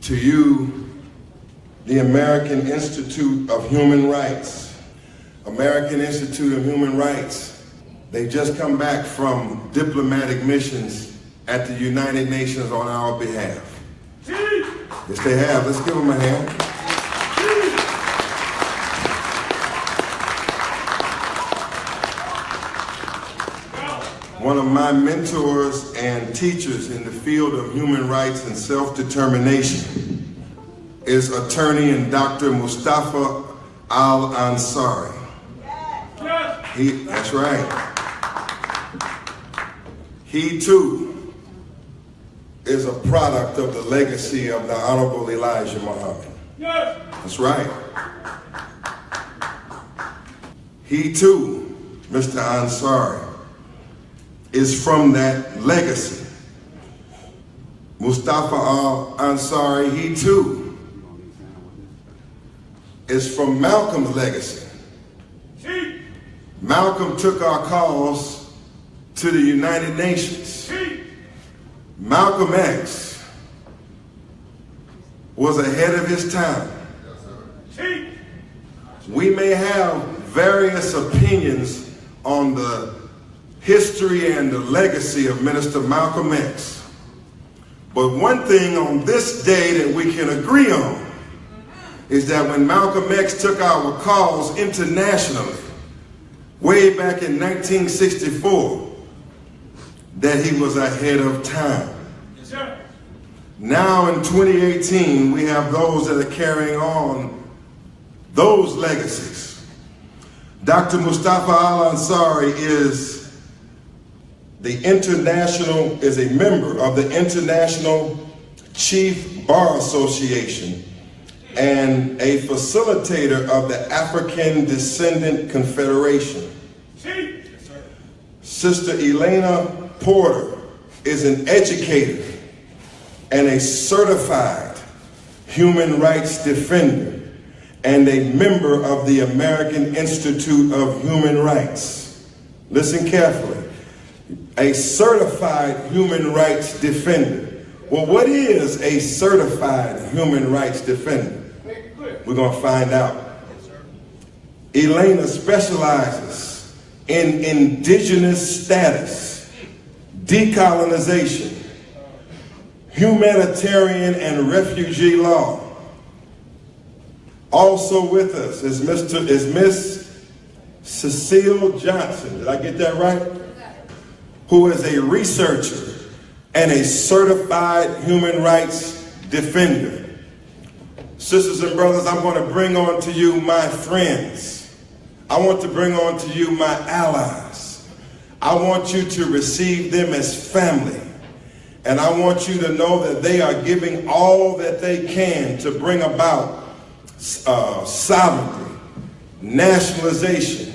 to you, the American Institute of Human Rights. American Institute of Human Rights, they just come back from diplomatic missions at the United Nations on our behalf. Yes, they have. Let's give them a hand. One of my mentors and teachers in the field of human rights and self-determination is attorney and Dr. Mustafa Ansari. That's right. He too is a product of the legacy of the Honorable Elijah Muhammad. That's right. He too, Mr. Ansari, is from that legacy. Mustafa Ansari, he too is from Malcolm's legacy. Malcolm took our cause to the United Nations. Malcolm X was ahead of his time. We may have various opinions on the history and the legacy of Minister Malcolm X. But one thing on this day that we can agree on is that when Malcolm X took our cause internationally, way back in 1964, that he was ahead of time. Yes, sir. Now in 2018, we have those that are carrying on those legacies. Dr. Mustafa Ansari is a member of the International Chief Bar Association and a facilitator of the African Descendant Confederation. Sister Elena Porter is an educator and a certified human rights defender and a member of the American Institute of Human Rights. Listen carefully. A certified human rights defender. Well, what is a certified human rights defender? We're going to find out. Elena specializes in indigenous status, decolonization, humanitarian and refugee law. Also with us is Miss Cecile Johnson. Did I get that right? Who is a researcher and a certified human rights defender. Sisters and brothers, I'm going to bring on to you my friends. I want to bring on to you my allies. I want you to receive them as family. And I want you to know that they are giving all that they can to bring about sovereignty, nationalization,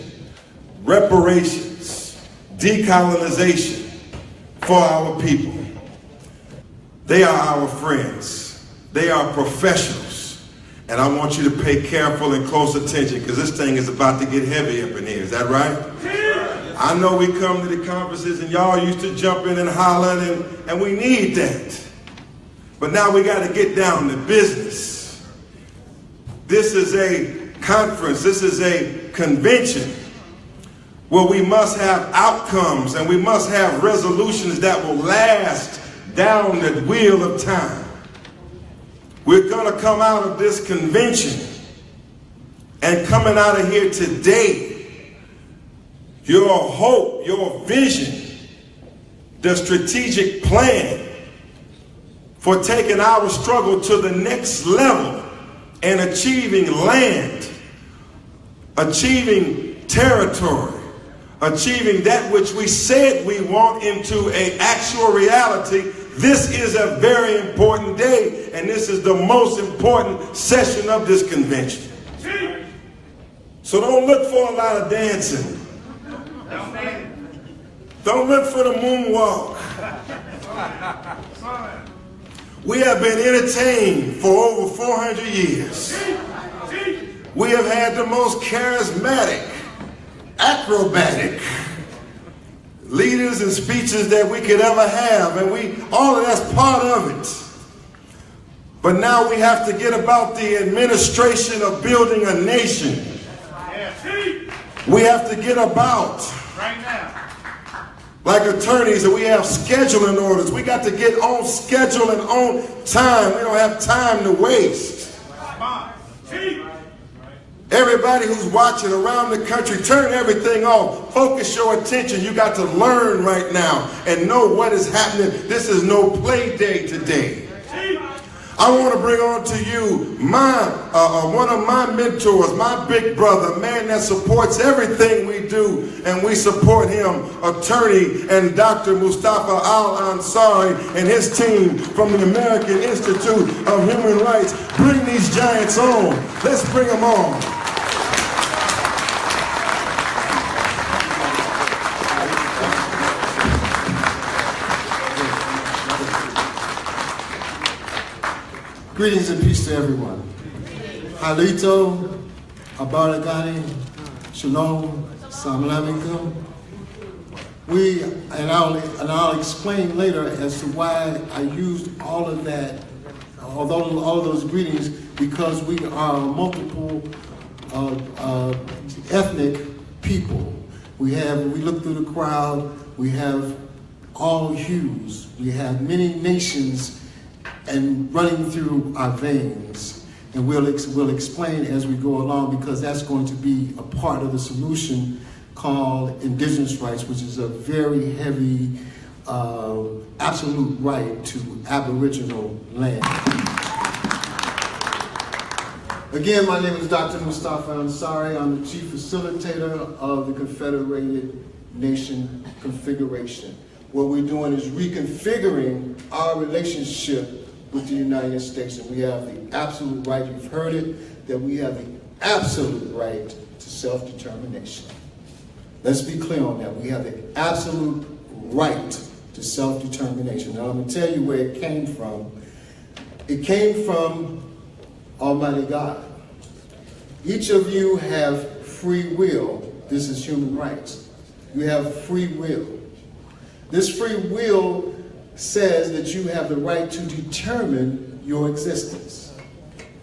reparations, decolonization for our people. They are our friends. They are professionals. And I want you to pay careful and close attention because this thing is about to get heavy up in here. Is that right? I know we come to the conferences and y'all used to jump in and holler and we need that. But now we got to get down to business. This is a conference. This is a convention where we must have outcomes and we must have resolutions that will last down the wheel of time. We're going to come out of this convention and coming out of here today, your hope, your vision, the strategic plan for taking our struggle to the next level and achieving land, achieving territory, achieving that which we said we want into an actual reality. This is a very important day, and this is the most important session of this convention. So don't look for a lot of dancing. Don't look for the moonwalk. We have been entertained for over 400 years. We have had the most charismatic, acrobatic leaders and speeches that we could ever have, and all of that's part of it. But now we have to get about the administration of building a nation. We have to get about, right now, like attorneys, that we have scheduling orders. We got to get on schedule and on time. We don't have time to waste. Everybody who's watching around the country, turn everything off. Focus your attention. You got to learn right now and know what is happening. This is no play day today. I want to bring on to you one of my mentors, my big brother, a man that supports everything we do, and we support him, attorney and Dr. Mustafa Ansari and his team from the American Institute of Human Rights. Bring these giants on. Let's bring them on. Greetings and peace to everyone. Halito, Abaragani, Shalom, Salam Alaikum. I'll explain later as to why I used all of that, all of those greetings, because we are multiple ethnic people. We look through the crowd, we have all hues, we have many nations and running through our veins. And we'll explain as we go along, because that's going to be a part of the solution called indigenous rights, which is a very heavy, absolute right to Aboriginal land. Again, my name is Dr. Mustafa Ansari. I'm the Chief Facilitator of the Confederated Nation Confederation. What we're doing is reconfiguring our relationship with the United States, and we have the absolute right, you've heard it, that we have the absolute right to self-determination. Let's be clear on that. We have the absolute right to self-determination. Now I'm going to tell you where it came from. It came from Almighty God. Each of you have free will. This is human rights. You have free will. This free will says that you have the right to determine your existence.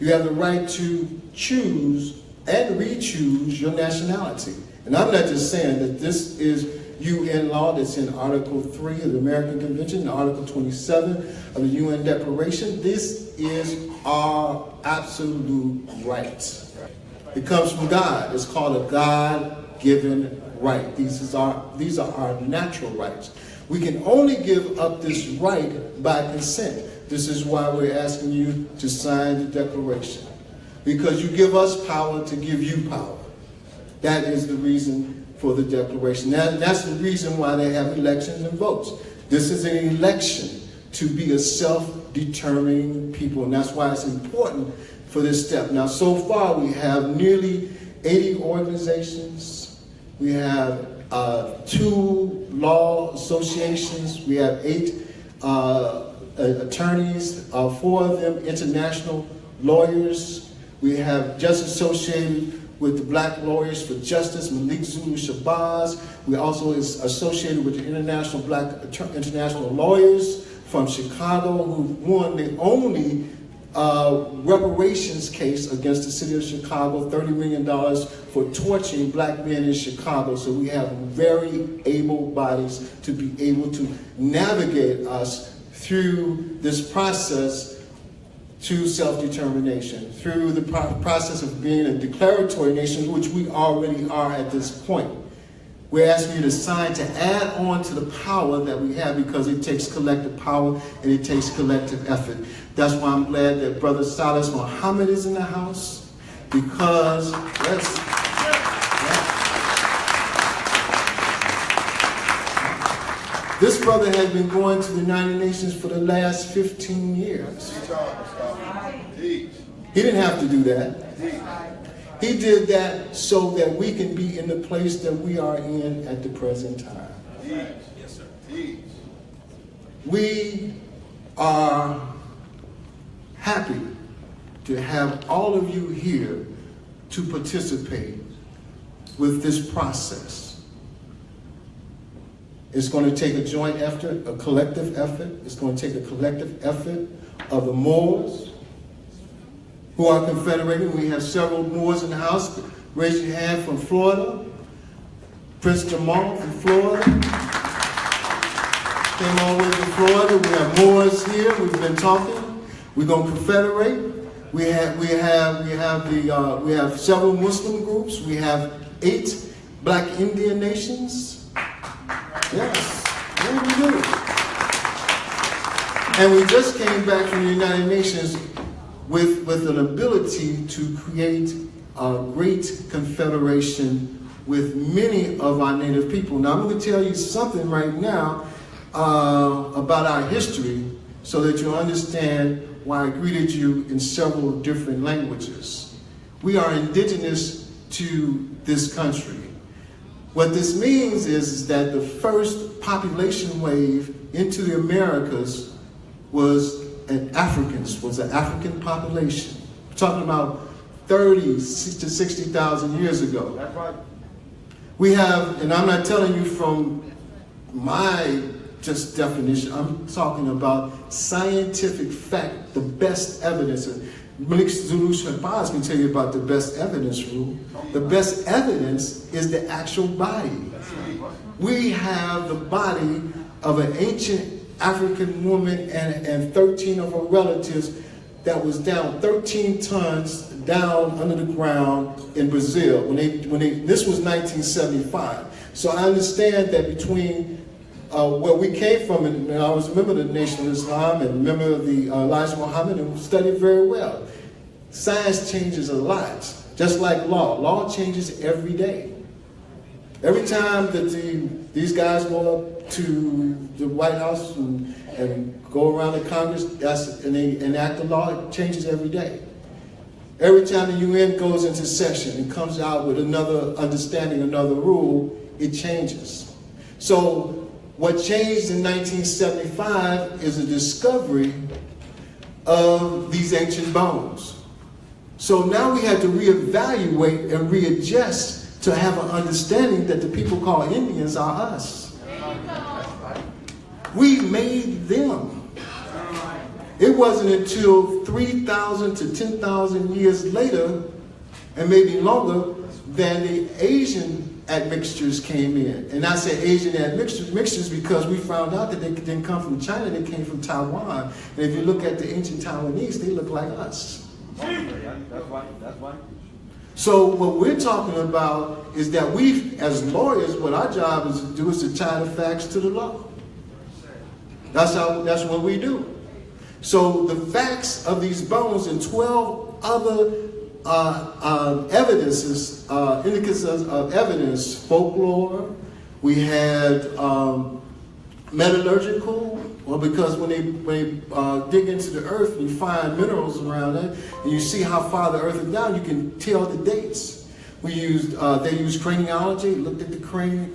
You have the right to choose and re-choose your nationality. And I'm not just saying that this is UN law that's in Article 3 of the American Convention, and Article 27 of the UN Declaration. This is our absolute right. It comes from God. It's called a God-given right. These are our natural rights. We can only give up this right by consent. This is why we're asking you to sign the declaration. Because you give us power to give you power. That is the reason for the declaration. That's the reason why they have elections and votes. This is an election to be a self-determining people, and that's why it's important for this step. Now, so far we have nearly 80 organizations. We have 2 law associations. We have 8 attorneys, 4 of them international lawyers. We have just associated with the Black Lawyers for Justice, Malik Zulu Shabazz. We also is associated with the International Black International Lawyers from Chicago, who won the only reparations case against the city of Chicago, $30 million for torturing black men in Chicago. So we have very able bodies to be able to navigate us through this process to self-determination, through the process of being a declaratory nation, which we already are at this point. We're asking you to sign to add on to the power that we have, because it takes collective power and it takes collective effort. That's why I'm glad that Brother Salas Muhammad is in the house, because this brother has been going to the United Nations for the last 15 years. He didn't have to do that. He did that so that we can be in the place that we are in at the present time. Yes, sir. We are happy to have all of you here to participate with this process. It's going to take a joint effort, a collective effort. It's going to take a collective effort of the Moors, who are confederated. We have several Moors in the house. Raise your hand from Florida. Prince Jamal from Florida. Came all the way from Florida. We have Moors here. We've been talking. We're going to confederate. We have several Muslim groups. We have 8 Black Indian nations. Yes, yeah, we do. And we just came back from the United Nations with an ability to create a great confederation with many of our native people. Now I'm going to tell you something right now about our history so that you understand why I greeted you in several different languages. We are indigenous to this country. What this means is that the first population wave into the Americas was an African population. We're talking about 30 to 60,000 years ago. That's right. We have, and I'm not telling you from my just definition, I'm talking about scientific fact, the best evidence. Malik Zulu Shabazz can tell you about the best evidence rule. The best evidence is the actual body. We have the body of an ancient African woman and 13 of her relatives that was down 13 tons down under the ground in Brazil. This was 1975. So I understand that between where we came from, and I was a member of the Nation of Islam and a member of the Elijah Muhammad, and studied very well. Science changes a lot, just like law. Law changes every day. Every time that these guys go up to the White House and go around the Congress and they enact a law, it changes every day. Every time the UN goes into session and comes out with another understanding, another rule, it changes. So what changed in 1975 is a discovery of these ancient bones. So now we had to reevaluate and readjust to have an understanding that the people called Indians are us. We made them. It wasn't until 3,000 to 10,000 years later, and maybe longer, than the Asian admixtures came in. And I say Asian admixtures because we found out that they didn't come from China, they came from Taiwan. And if you look at the ancient Taiwanese, they look like us. That's right. So what we're talking about is that we, as lawyers, what our job is to do is to tie the facts to the law. That's what we do. So the facts of these bones and 12 other evidences, indicators of evidence, folklore, we had metallurgical, well, because when they dig into the earth and you find minerals around it, and you see how far the earth is down, you can tell the dates. They used craniology, looked at the crane,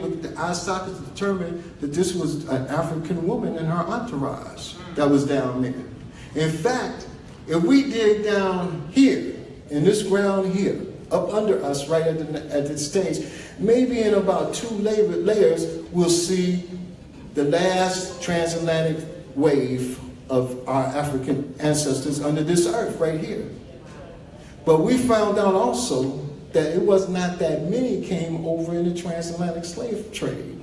looked at the eye sockets to determine that this was an African woman and her entourage that was down there. In fact, if we dig down here, in this ground here, up under us right at the stage, maybe in about 2 layers, we'll see the last transatlantic wave of our African ancestors under this earth right here. But we found out also that it was not that many came over in the transatlantic slave trade.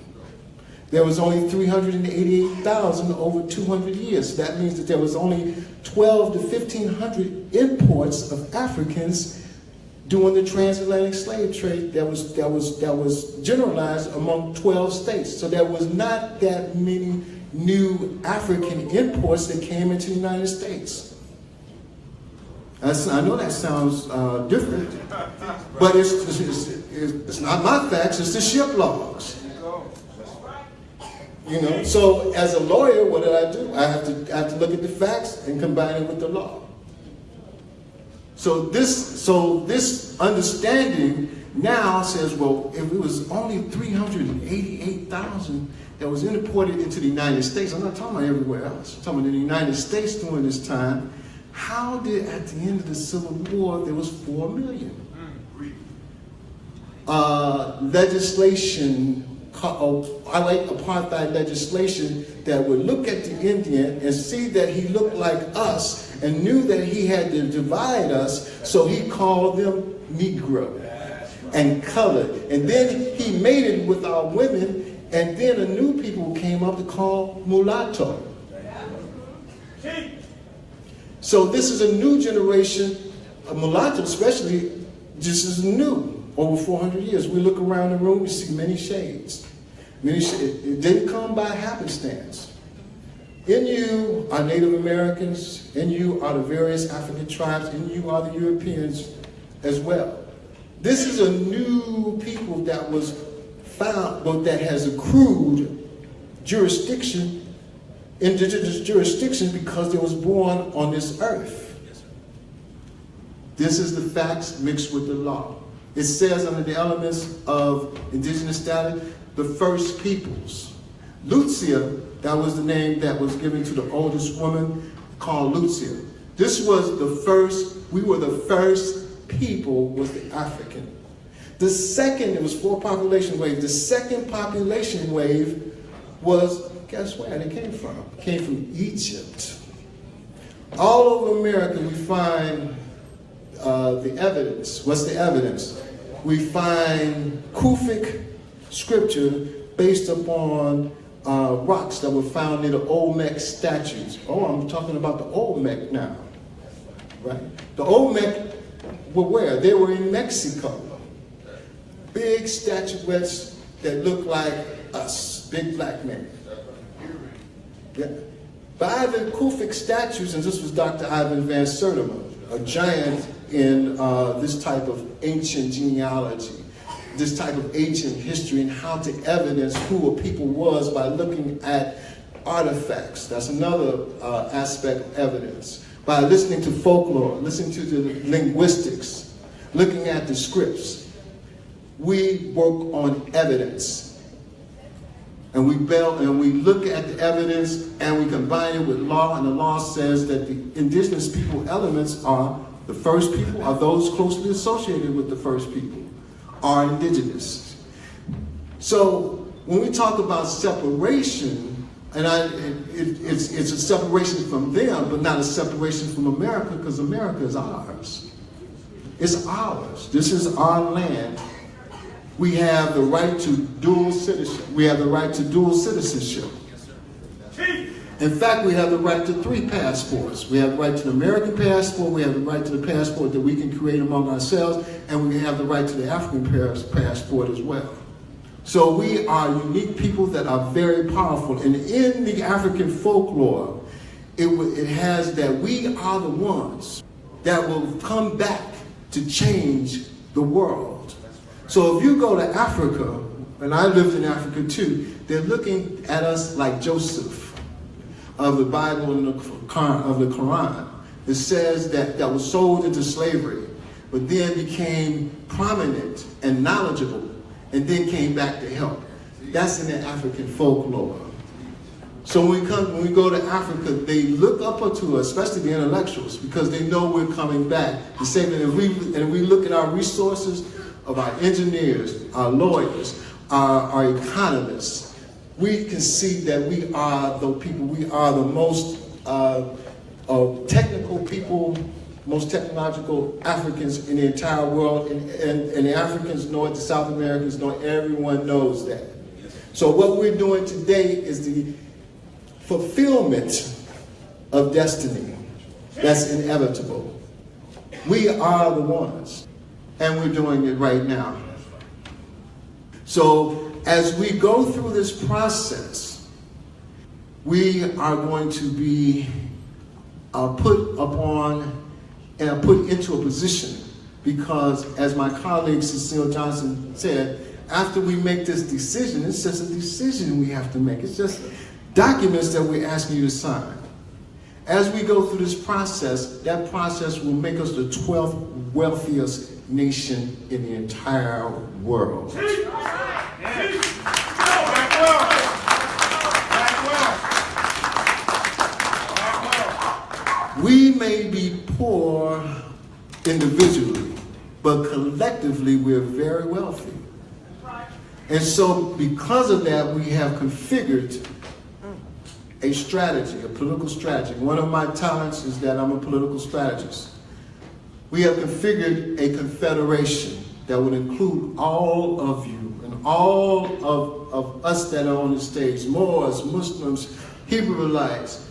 There was only 388,000 over 200 years. That means that there was only 12 to 1,500 imports of Africans during the transatlantic slave trade that was generalized among 12 states. So there was not that many new African imports that came into the United States. I know that sounds different, but it's not my facts, it's the ship logs. You know, so as a lawyer, what did I do? I have to look at the facts and combine it with the law. So this understanding now says, well, if it was only 388,000 that was imported into the United States, I'm not talking about everywhere else, I'm talking about the United States during this time, how did at the end of the Civil War there was 4 million? Legislation, I like apartheid legislation, that would look at the Indian and see that he looked like us and knew that he had to divide us, so he called them Negro and colored. And then he mated with our women, and then a new people came up to call mulatto. So this is a new generation of mulatto, especially. This is new, over 400 years. We look around the room, we see many shades. It didn't come by happenstance. In you are Native Americans, in you are the various African tribes, in you are the Europeans as well. This is a new people that was found, but that has accrued jurisdiction, indigenous jurisdiction, because they was born on this earth. This is the facts mixed with the law. It says under the elements of indigenous status, the first peoples. Lucia, that was the name that was given to the oldest woman called Lucia. This was the first, we were the first people, was the African. The second, it was 4 population waves. The second population wave was, guess where it came from? It came from Egypt. All over America we find the evidence. What's the evidence? We find Kufic scripture based upon rocks that were found near the Olmec statues. Oh, I'm talking about the Olmec now, right? The Olmec were where? They were in Mexico. Big statuettes that look like us, big black men. Yeah. By the Kufic statues, and this was Dr. Ivan Van Sertima, a giant in this type of ancient genealogy, this type of ancient history, and how to evidence who a people was by looking at artifacts. That's another aspect of evidence. By listening to folklore, listening to the linguistics, looking at the scripts. We work on evidence. And we look at the evidence and we combine it with law, and the law says that the indigenous people elements are the first people, are those closely associated with the first people, are indigenous. So when we talk about separation, and it's a separation from them, but not a separation from America, because America is ours. It's ours. This is our land. We have the right to dual citizenship. We have the right to dual citizenship. In fact, we have the right to 3 passports. We have the right to the American passport, we have the right to the passport that we can create among ourselves, and we have the right to the African passport as well. So we are unique people that are very powerful. And in the African folklore, it has that we are the ones that will come back to change the world. So if you go to Africa, and I lived in Africa too, they're looking at us like Joseph of the Bible and of the Quran. It says that was sold into slavery, but then became prominent and knowledgeable, and then came back to help. That's in the African folklore. So when we go to Africa, they look up to us, especially the intellectuals, because they know we're coming back. They say that if we look at our resources of our engineers, our lawyers, our economists, we can see that we are the people, we are the most technical people, most technological Africans in the entire world, and the Africans know it, the South Americans know it, everyone knows that. So what we're doing today is the fulfillment of destiny that's inevitable. We are the ones, and we're doing it right now. So as we go through this process, we are going to be put upon and put into a position, because as my colleague Cecile Johnson said, after we make this decision, it's just a decision we have to make. It's just documents that we're asking you to sign. As we go through this process, that process will make us the 12th wealthiest nation in the entire world. We may be poor individually, but collectively we're very wealthy. And so because of that, we have configured a strategy, a political strategy. One of my talents is that I'm a political strategist. We have configured a confederation that would include all of you and all of us that are on the stage, Moors, Muslims, Hebrewites,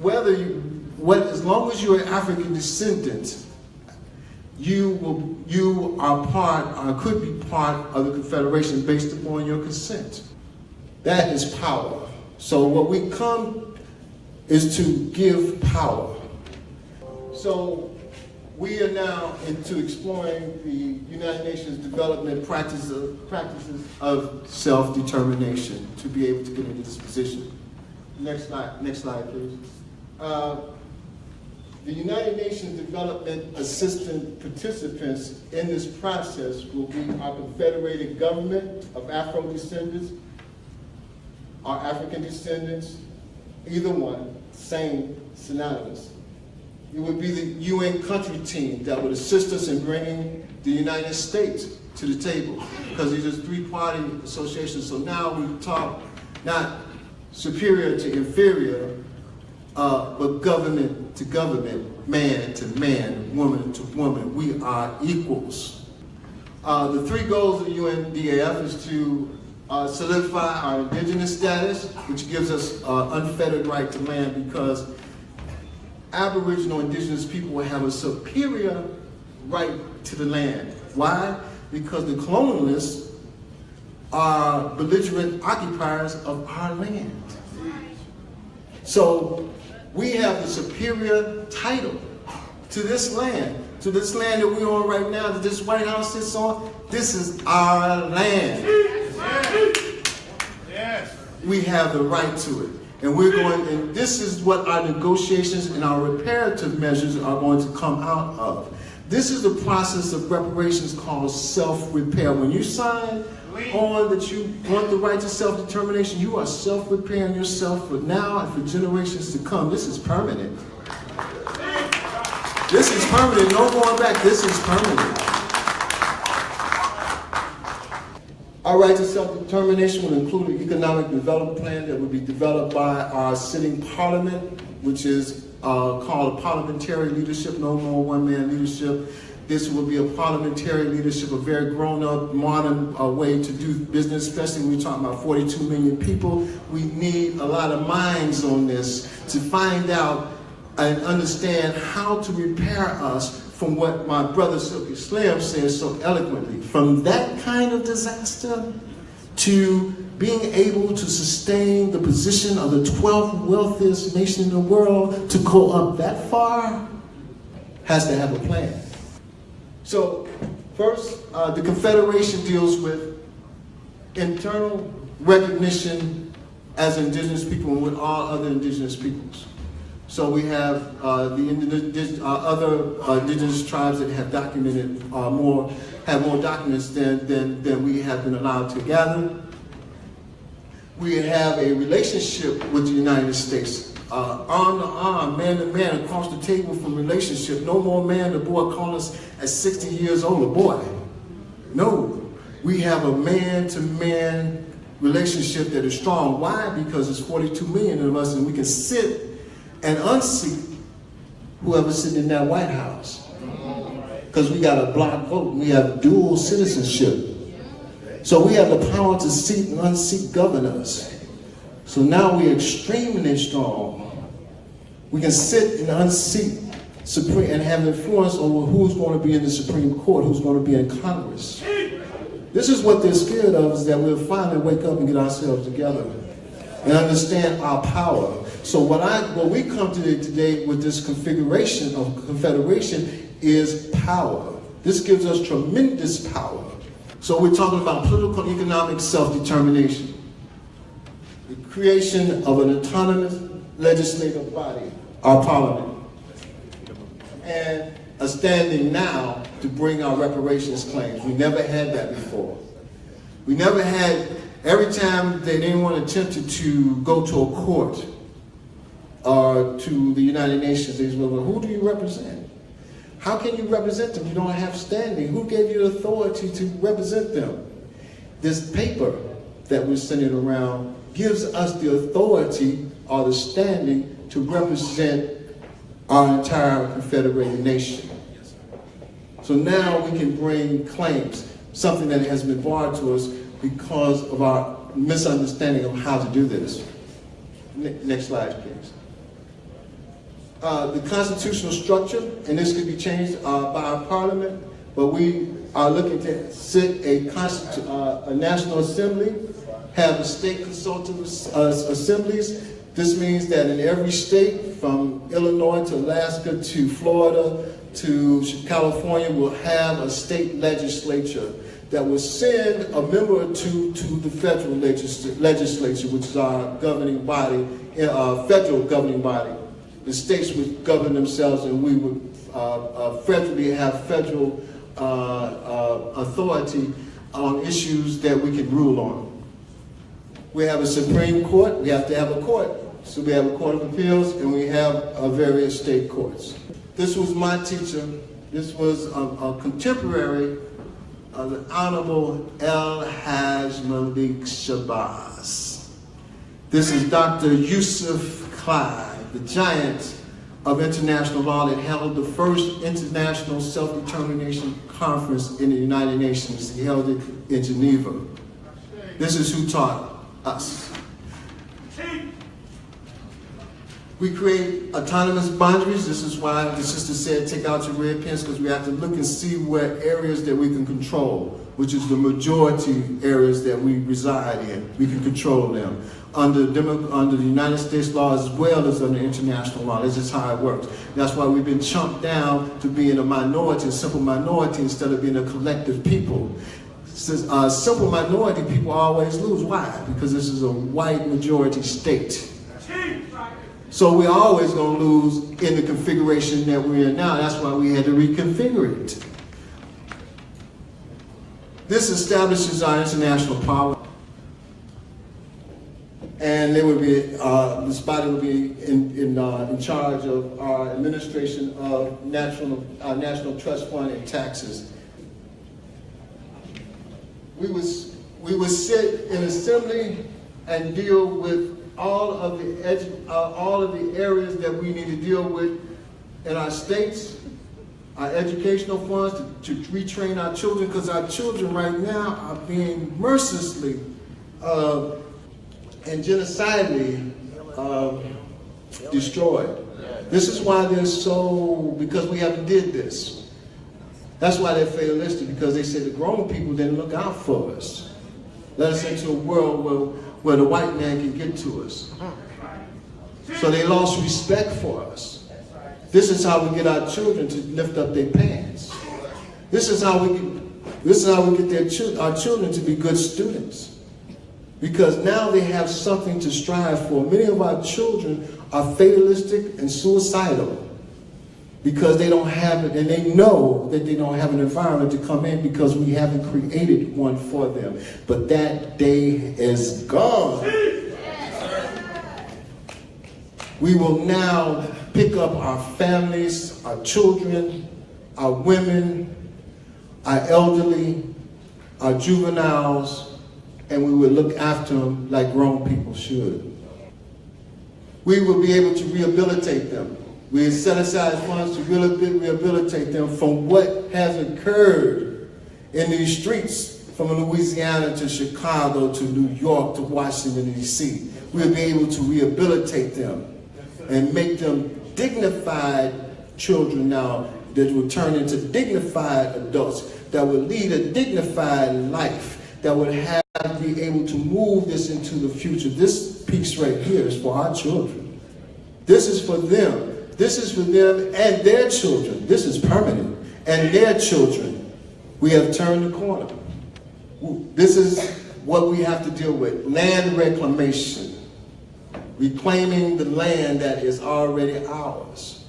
as long as you're an African descendant, you are part, or could be part of the confederation based upon your consent. That is power. So what we come is to give power. So we are now into exploring the United Nations development practices of self-determination to be able to get into this position. Next slide, please. The United Nations development assistant participants in this process will be our confederated government of Afro descendants, our African descendants, either one, same, synonymous. It would be the UN country team that would assist us in bringing the United States to the table, because these are three-party associations. So now we talk not superior to inferior, but government to government, man to man, woman to woman. We are equals. The three goals of the UNDAF is to solidify our indigenous status, which gives us unfettered right to land, because Aboriginal indigenous people will have a superior right to the land. Why? Because the colonialists are belligerent occupiers of our land. So we have the superior title to this land that we're on right now, that this White House sits on. This is our land. Yes. We have the right to it. And and this is what our negotiations and our reparative measures are going to come out of. This is the process of reparations called self-repair. When you sign on that you want the right to self-determination, you are self-repairing yourself for now and for generations to come. This is permanent. This is permanent. No going back. This is permanent. Our right to self-determination will include an economic development plan that will be developed by our sitting parliament, which is called parliamentary leadership, no more one-man leadership. This will be a parliamentary leadership, a very grown-up, modern way to do business, especially when we're talking about 42 million people. We need a lot of minds on this to find out and understand how to repair us from what my brother Silky Slam says so eloquently, from that kind of disaster to being able to sustain the position of the 12th wealthiest nation in the world, to go up that far, has to have a plan. So first, the Confederation deals with internal recognition as indigenous people and with all other indigenous peoples. So we have other indigenous tribes that have documented more documents than we have been allowed to gather. We have a relationship with the United States, arm to arm, man to man, across the table from relationship. No more man to boy call us at 60 years old a boy. No, we have a man to man relationship that is strong. Why? Because there's 42 million of us, and we can sit and unseat whoever's sitting in that White House. Because we got a block vote, we have dual citizenship. So we have the power to seat and unseat governors. So now we're extremely strong. We can sit and unseat Supreme and have influence over who's going to be in the Supreme Court, who's going to be in Congress. This is what they're scared of, is that we'll finally wake up and get ourselves together and understand our power. So what we come to today with this configuration of confederation is power. This gives us tremendous power. So we're talking about political and economic self-determination, the creation of an autonomous legislative body, our parliament, and a standing now to bring our reparations claims. We never had that before. We never had, every time that anyone attempted to go to a court or to the United Nations, they said, well, who do you represent? How can you represent them? You don't have standing. Who gave you the authority to represent them? This paper that we're sending around gives us the authority or the standing to represent our entire Confederated nation. So now we can bring claims, something that has been barred to us because of our misunderstanding of how to do this. Next slide, please. The constitutional structure, and this could be changed by our parliament, but we are looking to sit a National Assembly, have a state consultative assemblies. This means that in every state, from Illinois to Alaska to Florida to California, will have a state legislature that will send a member or two to the federal legislature, which is our governing body, federal governing body. The states would govern themselves, and we would federally have federal authority on issues that we can rule on. We have a Supreme Court, we have to have a court. So we have a Court of Appeals, and we have various state courts. This was my teacher. This was a contemporary of the Honorable El-Hajj Malik Shabazz. This is Dr. Yusuf Clyde, the giant of international law that held the first international self-determination conference in the United Nations. He held it in Geneva. This is who taught us. We create autonomous boundaries. This is why the sister said take out your red pens, because we have to look and see what areas that we can control, which is the majority areas that we reside in. We can control them under the United States law as well as under international law. This is how it works. That's why we've been chunked down to being a minority, a simple minority, instead of being a collective people. Since simple minority people always lose. Why? Because this is a white majority state. So we're always going to lose in the configuration that we're in now. That's why we had to reconfigure it. This establishes our international power. And they would be, this body would be in charge of our administration of national trust fund and taxes. We would sit in assembly and deal with all of the areas that we need to deal with in our states, our educational funds to retrain our children, because our children right now are being mercilessly and genocidally destroyed. This is why they're so, because we haven't did this. That's why they're fatalistic, because they said the grown people didn't look out for us. Let us into a world where the white man can get to us. So they lost respect for us. This is how we get our children to lift up their pants. This is how we get our children to be good students. Because now they have something to strive for. Many of our children are fatalistic and suicidal because they don't have it, and they know that they don't have an environment to come in because we haven't created one for them. But that day is gone. We will now pick up our families, our children, our women, our elderly, our juveniles, and we will look after them like grown people should. We will be able to rehabilitate them. We set aside funds to rehabilitate them from what has occurred in these streets from Louisiana to Chicago to New York to Washington, D.C. We'll be able to rehabilitate them and make them dignified children now that will turn into dignified adults, that will lead a dignified life, that would be able to move this into the future. This piece right here is for our children. This is for them. This is for them and their children. This is permanent. And their children. We have turned the corner. This is what we have to deal with. Land reclamation. Reclaiming the land that is already ours.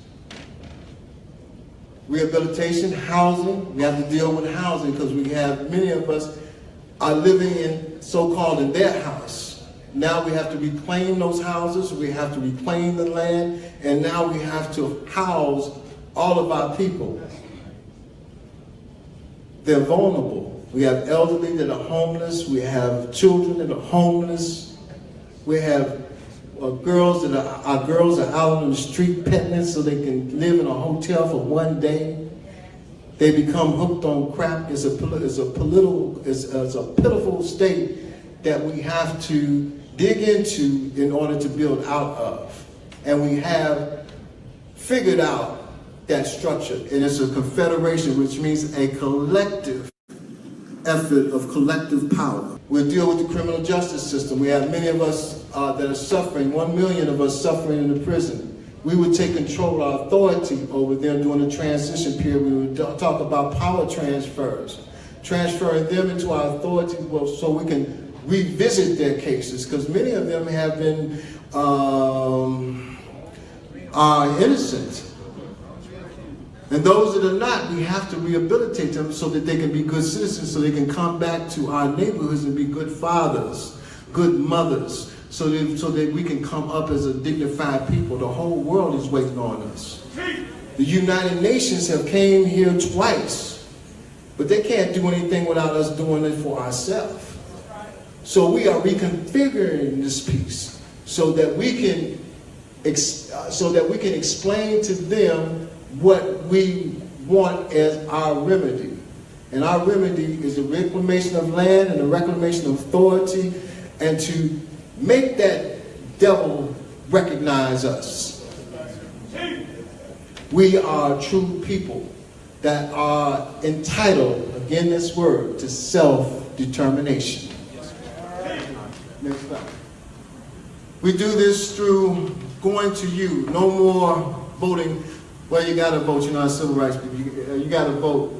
Rehabilitation, housing. We have to deal with housing because we have, many of us are living in so-called in their house. Now we have to reclaim those houses, we have to reclaim the land, and now we have to house all of our people. They're vulnerable. We have elderly that are homeless, we have children that are homeless, we have girls are out on the street petting so they can live in a hotel for one day. They become hooked on crack. It's a pitiful state that we have to dig into in order to build out of. And we have figured out that structure. And it's a confederation, which means a collective effort of collective power. We'll deal with the criminal justice system. We have many of us that are suffering, 1 million of us suffering in the prison. We would take control of our authority over them during the transition period. We would talk about power transfers, transferring them into our authority so we can revisit their cases, because many of them have been innocent. And those that are not, we have to rehabilitate them so that they can be good citizens, so they can come back to our neighborhoods and be good fathers, good mothers, so that we can come up as a dignified people. The whole world is waiting on us. The United Nations have came here twice, but they can't do anything without us doing it for ourselves. So we are reconfiguring this piece so that we can explain to them what we want as our remedy. And our remedy is the reclamation of land and the reclamation of authority, and to make that devil recognize us. We are true people that are entitled, again this word, to self-determination. Next slide. We do this through going to you. No more voting. Well, you got to vote. You're not civil rights people. You got to vote.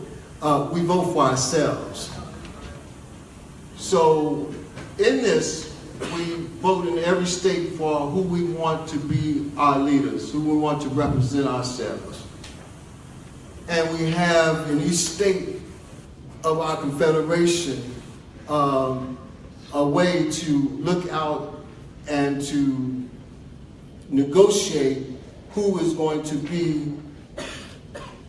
We vote for ourselves. So in this, we vote in every state for who we want to be our leaders, who we want to represent ourselves. And we have in each state of our confederation a way to look out and to negotiate who is going to be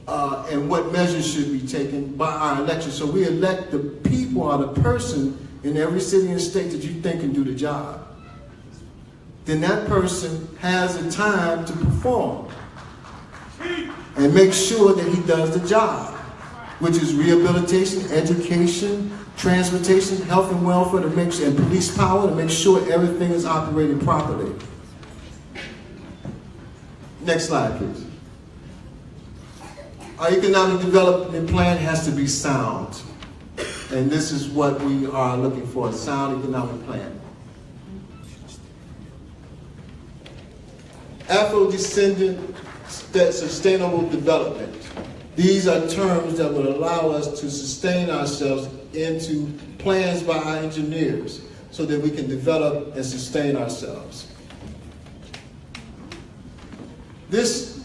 and what measures should be taken by our election. So we elect the people or the person in every city and state that you think can do the job. Then that person has the time to perform and make sure that he does the job, which is rehabilitation, education, transportation, health and welfare, to make sure, and police power, to make sure everything is operating properly. Next slide, please. Our economic development plan has to be sound. And this is what we are looking for, a sound economic plan. Afro-descendant sustainable development. These are terms that would allow us to sustain ourselves into plans by our engineers so that we can develop and sustain ourselves. This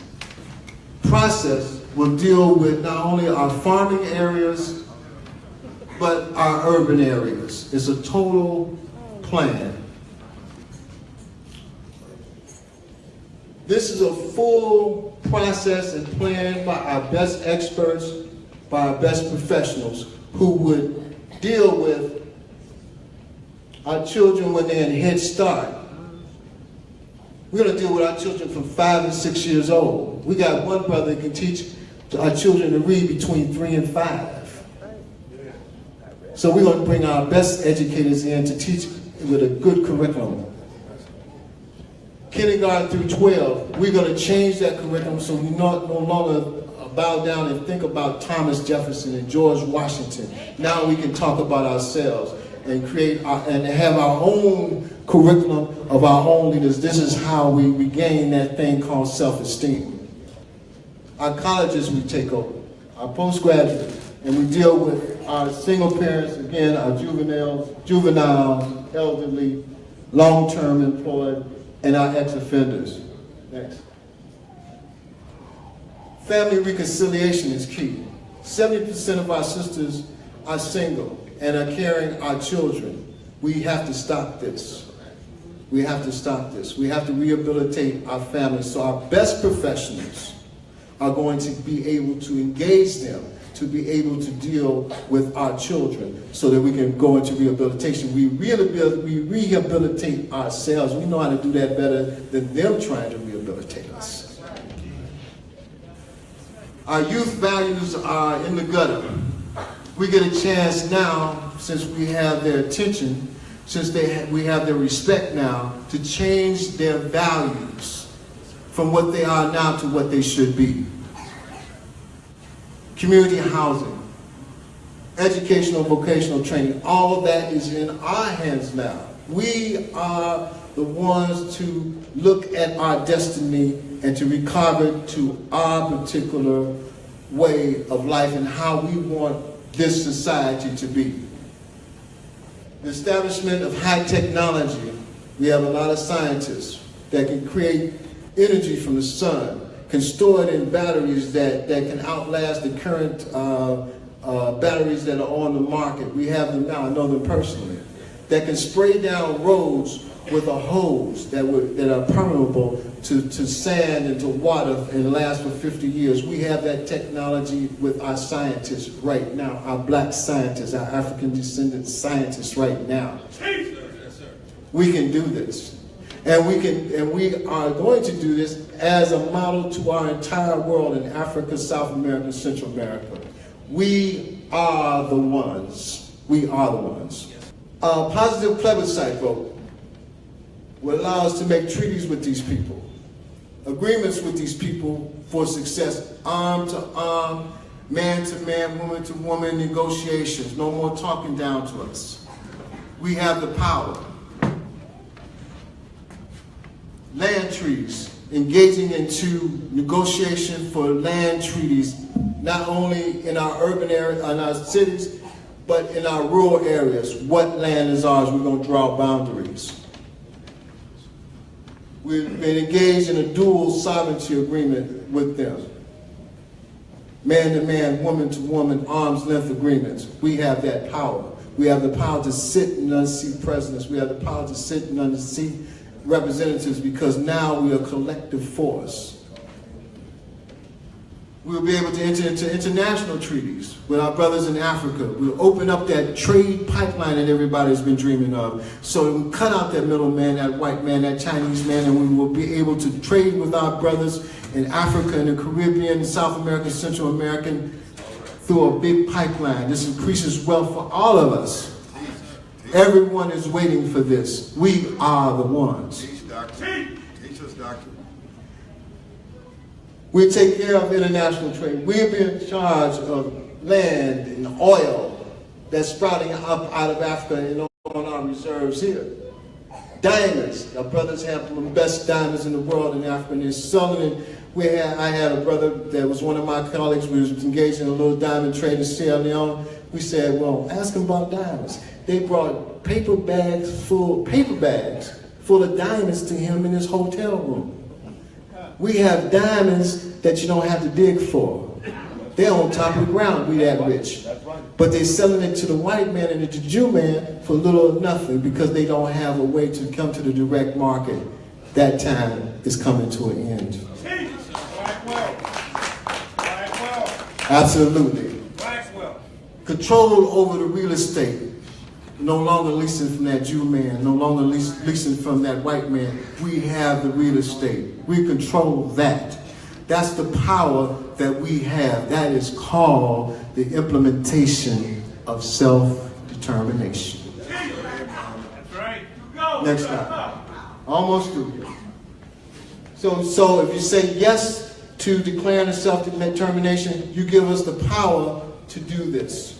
process will deal with not only our farming areas, but our urban areas. It's a total plan. This is a full process and plan by our best experts, by our best professionals who would deal with our children when they're in Head Start. We're going to deal with our children from 5 and 6 years old. We got one brother that can teach our children to read between 3 and 5. So we're going to bring our best educators in to teach with a good curriculum. Kindergarten through 12, we're going to change that curriculum so we no longer bow down and think about Thomas Jefferson and George Washington. Now we can talk about ourselves and create and have our own curriculum of our own leaders. This is how we regain that thing called self-esteem. Our colleges we take over, our postgraduates, and we deal with our single parents, again, our juveniles, elderly, long-term employed, and our ex-offenders. Next. Family reconciliation is key. 70% of our sisters are single and are carrying our children. We have to stop this. We have to stop this. We have to rehabilitate our families so our best professionals are going to be able to engage them to be able to deal with our children so that we can go into rehabilitation. We rehabilitate ourselves. We know how to do that better than them trying to rehabilitate us. Our youth values are in the gutter. We get a chance now, since we have their attention, since we have their respect now, to change their values from what they are now to what they should be. Community housing, educational, vocational training, all of that is in our hands now. We are the ones to look at our destiny and to recarve it to our particular way of life and how we want this society to be. The establishment of high technology, we have a lot of scientists that can create energy from the sun, can store it in batteries that can outlast the current batteries that are on the market. We have them now, I know them personally, that can spray down roads with a hose that are permeable to sand and to water and last for 50 years. We have that technology with our scientists right now, our black scientists, our African descendant scientists right now. We can do this. And we are going to do this as a model to our entire world in Africa, South America, Central America. We are the ones. We are the ones. A positive plebiscite vote will allow us to make treaties with these people, agreements with these people for success, arm to arm, man to man, woman to woman negotiations. No more talking down to us. We have the power. Land treaties, engaging into negotiation for land treaties, not only in our urban areas, in our cities, but in our rural areas. What land is ours? We're going to draw boundaries. We've been engaged in a dual sovereignty agreement with them. Man to man, woman to woman, arm's length agreements. We have that power. We have the power to sit and unseat presidents. We have the power to sit and unseat representatives, because now we are a collective force. We'll be able to enter into international treaties with our brothers in Africa. We'll open up that trade pipeline that everybody's been dreaming of. So we cut out that middleman, that white man, that Chinese man, and we will be able to trade with our brothers in Africa and the Caribbean, South America, Central America, through a big pipeline. This increases wealth for all of us. Everyone is waiting for this. We are the ones. Teach, doctor. Teach us, doctor. We take care of international trade. We'll be in charge of land and oil that's sprouting up out of Africa and on our reserves here. Diamonds. Our brothers have the best diamonds in the world in Africa, and they're selling it. I had a brother that was one of my colleagues. We was engaged in a little diamond trade in Sierra Leone. We said, well, ask them about diamonds. They brought paper bags full of diamonds to him in his hotel room. We have diamonds that you don't have to dig for. They're on top of the ground. We that rich. But they're selling it to the white man and to the Jew man for little or nothing because they don't have a way to come to the direct market. That time is coming to an end. Absolutely. Control over the real estate. No longer leasing from that Jew man, no longer leasing from that white man. We have the real estate. We control that. That's the power that we have. That is called the implementation of self-determination. That's right. Next time. Almost through here. So if you say yes to declaring a self-determination, you give us the power to do this.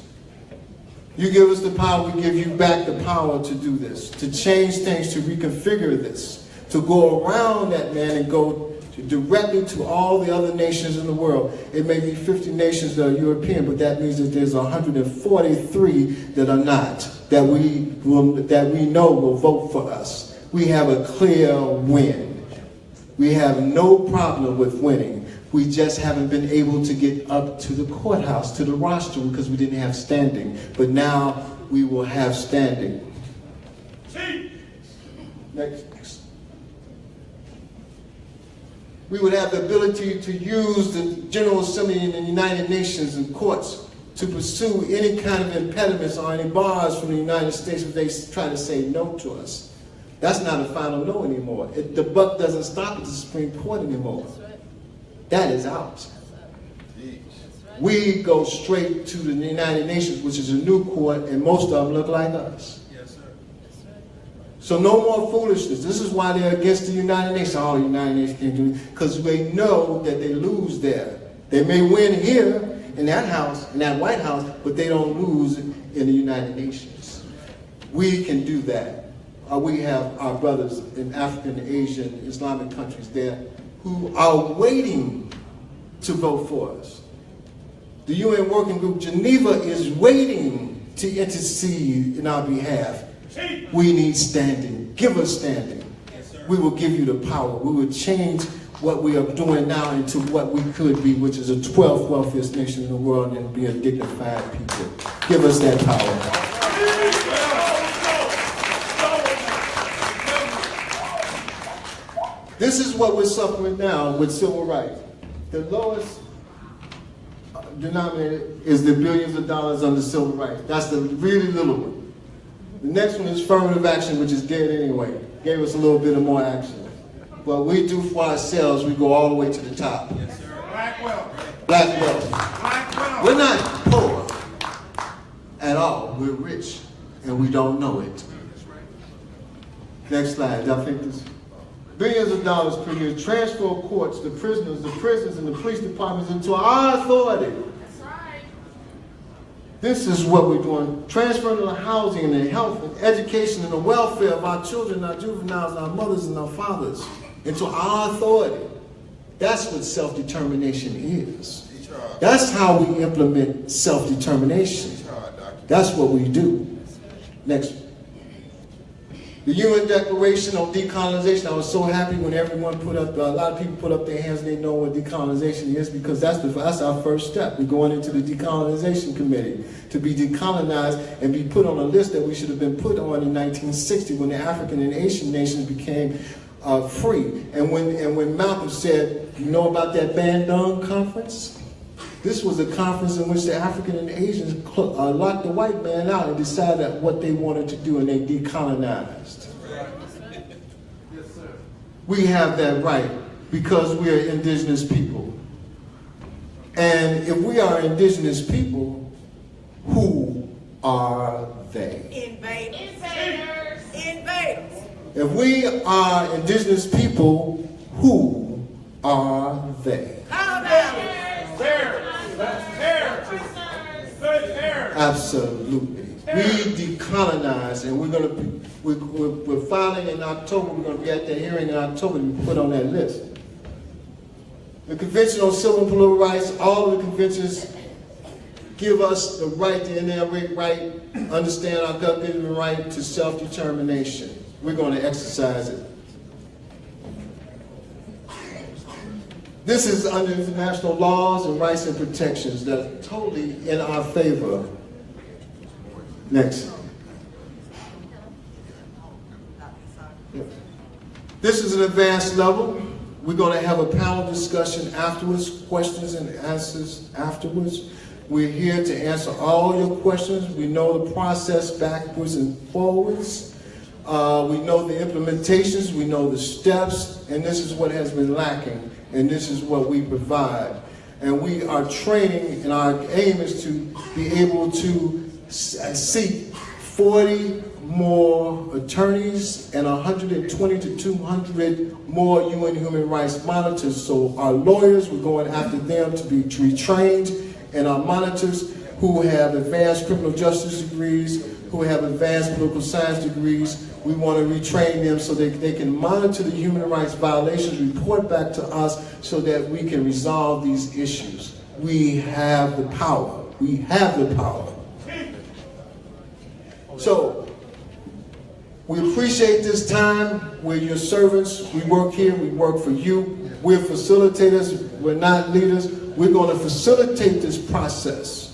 You give us the power, we give you back the power to do this, to change things, to reconfigure this, to go around that man and go directly to all the other nations in the world. It may be 50 nations that are European, but that means that there's 143 that are not, that we know will vote for us. We have a clear win. We have no problem with winning. We just haven't been able to get up to the courthouse, to the rostrum, because we didn't have standing. But now we will have standing. Next. We would have the ability to use the General Assembly in the United Nations and courts to pursue any kind of impediments or any bars from the United States if they try to say no to us. That's not a final no anymore. The buck doesn't stop at the Supreme Court anymore. That is out. We go straight to the United Nations, which is a new court, and most of them look like us. Yes, sir. So no more foolishness. This is why they're against the United Nations. Oh, the United Nations can't do it. Because they know that they lose there. They may win here in that house, in that White House, but they don't lose in the United Nations. We can do that. We have our brothers in African, Asian, Islamic countries there who are waiting to vote for us. The UN Working Group Geneva is waiting to intercede in our behalf. We need standing. Give us standing. Yes, sir. We will give you the power. We will change what we are doing now into what we could be, which is a 12th wealthiest nation in the world and be a dignified people. Give us that power. This is what we're suffering now with civil rights. The lowest denominator is the billions of dollars under civil rights. That's the really little one. The next one is affirmative action, which is dead anyway. Gave us a little bit of more action. What we do for ourselves, we go all the way to the top. Yes, sir. Black wealth. Black wealth. Black wealth. We're not poor at all. We're rich, and we don't know it. Next slide. I think this. Billions of dollars per year, transfer of courts, the prisons, and the police departments into our authority. That's right. This is what we're doing. Transferring the housing and the health and education and the welfare of our children, our juveniles, our mothers and our fathers into our authority. That's what self-determination is. That's how we implement self-determination. That's what we do. Next. The UN Declaration on Decolonization. I was so happy when everyone put up, a lot of people put up their hands and they know what decolonization is, because that's our first step. We're going into the Decolonization Committee to be decolonized and be put on a list that we should have been put on in 1960 when the African and Asian nations became free. And when Malcolm said, you know about that Bandung Conference? This was a conference in which the African and Asians locked the white man out and decided what they wanted to do, and they decolonized. Yes, sir. We have that right because we are indigenous people. And if we are indigenous people, who are they? Invaders. Invaders. If we are indigenous people, who are they? Absolutely. We decolonize, and we're filing in October. We're going to be at the hearing in October to be put on that list. The Convention on Civil and Political Rights, all of the conventions give us the right, the inherent right, understand our government right to self-determination. We're going to exercise it. This is under international laws and rights and protections that are totally in our favor. Next. This is an advanced level. We're going to have a panel discussion afterwards, questions and answers afterwards. We're here to answer all your questions. We know the process backwards and forwards. We know the implementations, we know the steps, and this is what has been lacking, and this is what we provide. And we are training, and our aim is to be able to seek 40 more attorneys and 120 to 200 more UN human rights monitors. So our lawyers, we're going after them to be retrained, and our monitors who have advanced criminal justice degrees, who have advanced political science degrees, we want to retrain them so that they can monitor the human rights violations, report back to us so that we can resolve these issues. We have the power. We have the power. So, we appreciate this time. We're your servants. We work here. We work for you. We're facilitators. We're not leaders. We're going to facilitate this process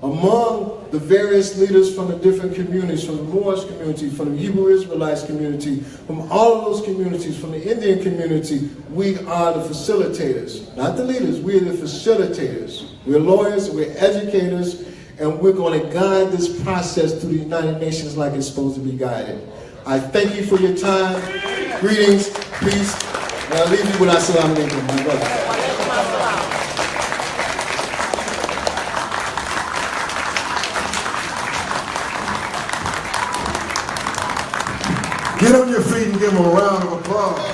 among the various leaders from the different communities, from the Moorish community, from the Hebrew Israelites community, from all of those communities, from the Indian community. We are the facilitators, not the leaders. We are the facilitators. We're lawyers, we're educators, and we're going to guide this process through the United Nations like it's supposed to be guided. I thank you for your time. Greetings, peace, and I'll leave you with Assalamu alaikum, my brother. Get on your feet and give them a round of applause.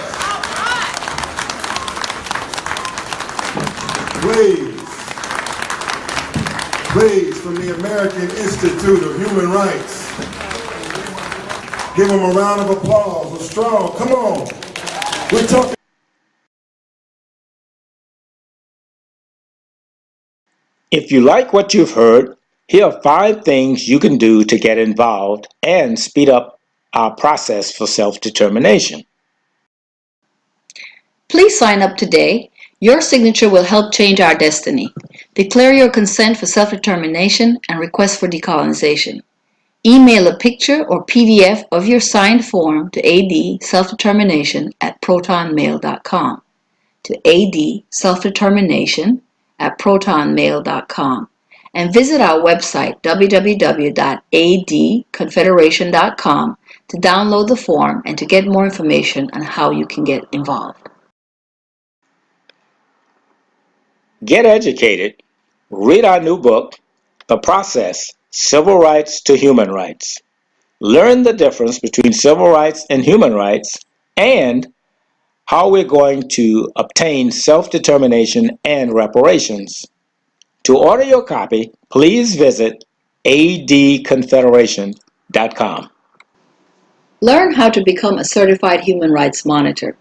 Please, from the American Institute of Human Rights, give them a round of applause. We're strong. Come on. We're talking. If you like what you've heard, here are 5 things you can do to get involved and speed up our process for self-determination. Please sign up today. Your signature will help change our destiny. Declare your consent for self-determination and request for decolonization. Email a picture or PDF of your signed form to adselfdetermination@protonmail.com. To adselfdetermination@protonmail.com, and visit our website www.adconfederation.com to download the form and to get more information on how you can get involved. Get educated. Read our new book, The Process: Civil Rights to Human Rights. Learn the difference between civil rights and human rights and how we're going to obtain self-determination and reparations. To order your copy, please visit adconfederation.com. Learn how to become a certified human rights monitor.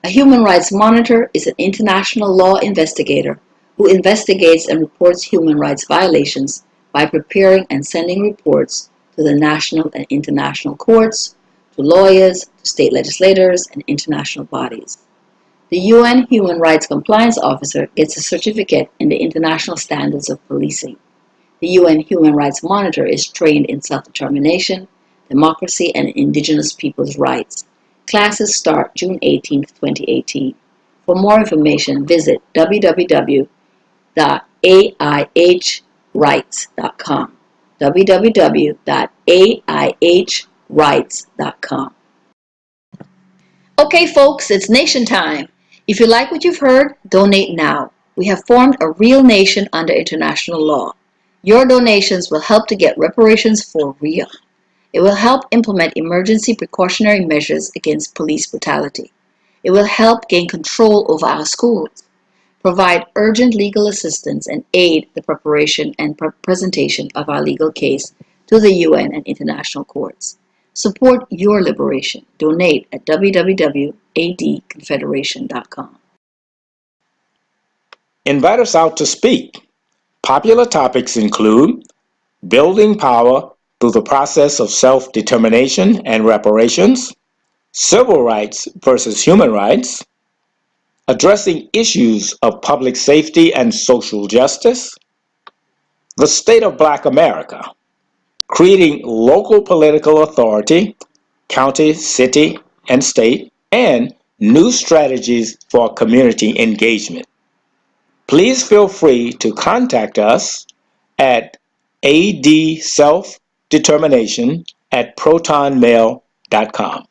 A human rights monitor is an international law investigator who investigates and reports human rights violations by preparing and sending reports to the national and international courts, to lawyers, to state legislators, and international bodies. The UN Human Rights Compliance Officer gets a certificate in the International Standards of Policing. The UN Human Rights Monitor is trained in self-determination, democracy, and indigenous peoples' rights. Classes start June 18, 2018. For more information, visit www.AIHrights.com. www.AIHrights.com. Okay, folks, it's nation time. If you like what you've heard, donate now. We have formed a real nation under international law. Your donations will help to get reparations for real. It will help implement emergency precautionary measures against police brutality. It will help gain control over our schools, provide urgent legal assistance, and aid the preparation and presentation of our legal case to the UN and international courts. Support your liberation. Donate at www.adconfederation.com. Invite us out to speak. Popular topics include building power through the process of self-determination and reparations, civil rights versus human rights, addressing issues of public safety and social justice, the state of Black America, creating local political authority, county, city, and state, and new strategies for community engagement. Please feel free to contact us at adselfdetermination@protonmail.com.